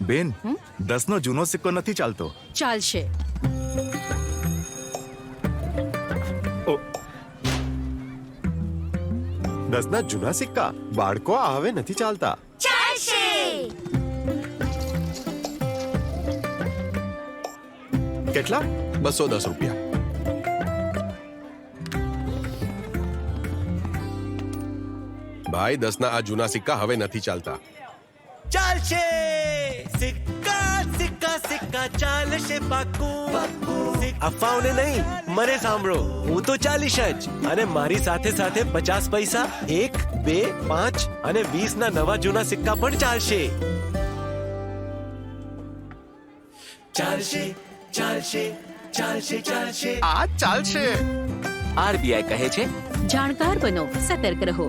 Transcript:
બેન, 10નો જૂનો સિક્કો નથી ચાલતો. ચાલશે. ઓ, 10ના જૂના સિક્કા બાળકો આ હવે નથી ચાલતા. કેટલા? 210 રૂપિયા. ભાઈ 10ના આ જૂના સિક્કા હવે નથી ચાલતા. ચાલશે સિક્કા સિક્કા સિક્કા ચાલશે પાક્કું. અફવાઓને નહીં, મને સાંભળો. હું તો 40 જ, અને મારી સાથે સાથે 50 પૈસા, 1, 2, 5 અને 20 ના નવા જૂના સિક્કા પણ ચાલશે. ચાલશે ચાલશે ચાલશે ચાલશે. આ ચાલશે. આરબીઆઈ કહે છે, જાણકાર બનો, સતર્ક રહો.